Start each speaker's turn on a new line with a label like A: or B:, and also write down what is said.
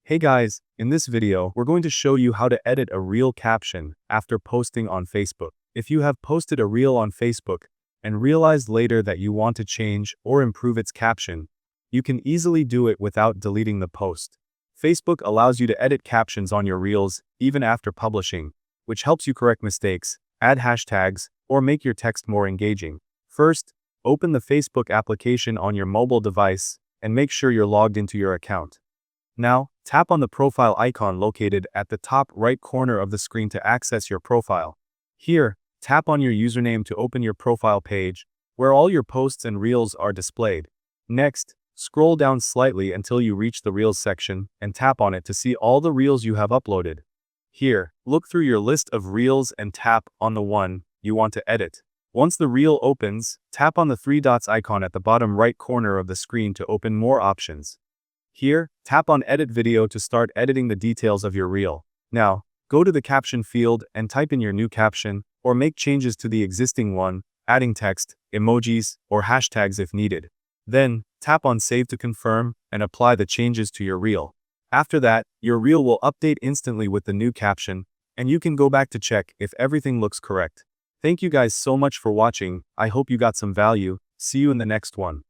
A: Hey guys, in this video, we're going to show you how to edit a reel caption after posting on Facebook. If you have posted a reel on Facebook and realized later that you want to change or improve its caption, you can easily do it without deleting the post. Facebook allows you to edit captions on your reels even after publishing, which helps you correct mistakes, add hashtags, or make your text more engaging. First, open the Facebook application on your mobile device and make sure you're logged into your account. Now, tap on the profile icon located at the top right corner of the screen to access your profile. Here, tap on your username to open your profile page, where all your posts and reels are displayed. Next, scroll down slightly until you reach the Reels section and tap on it to see all the reels you have uploaded. Here, look through your list of reels and tap on the one you want to edit. Once the reel opens, tap on the three dots icon at the bottom right corner of the screen to open more options. Here, tap on Edit Video to start editing the details of your reel. Now, go to the caption field and type in your new caption, or make changes to the existing one, adding text, emojis, or hashtags if needed. Then, tap on Save to confirm and apply the changes to your reel. After that, your reel will update instantly with the new caption, and you can go back to check if everything looks correct. Thank you guys so much for watching. I hope you got some value. See you in the next one.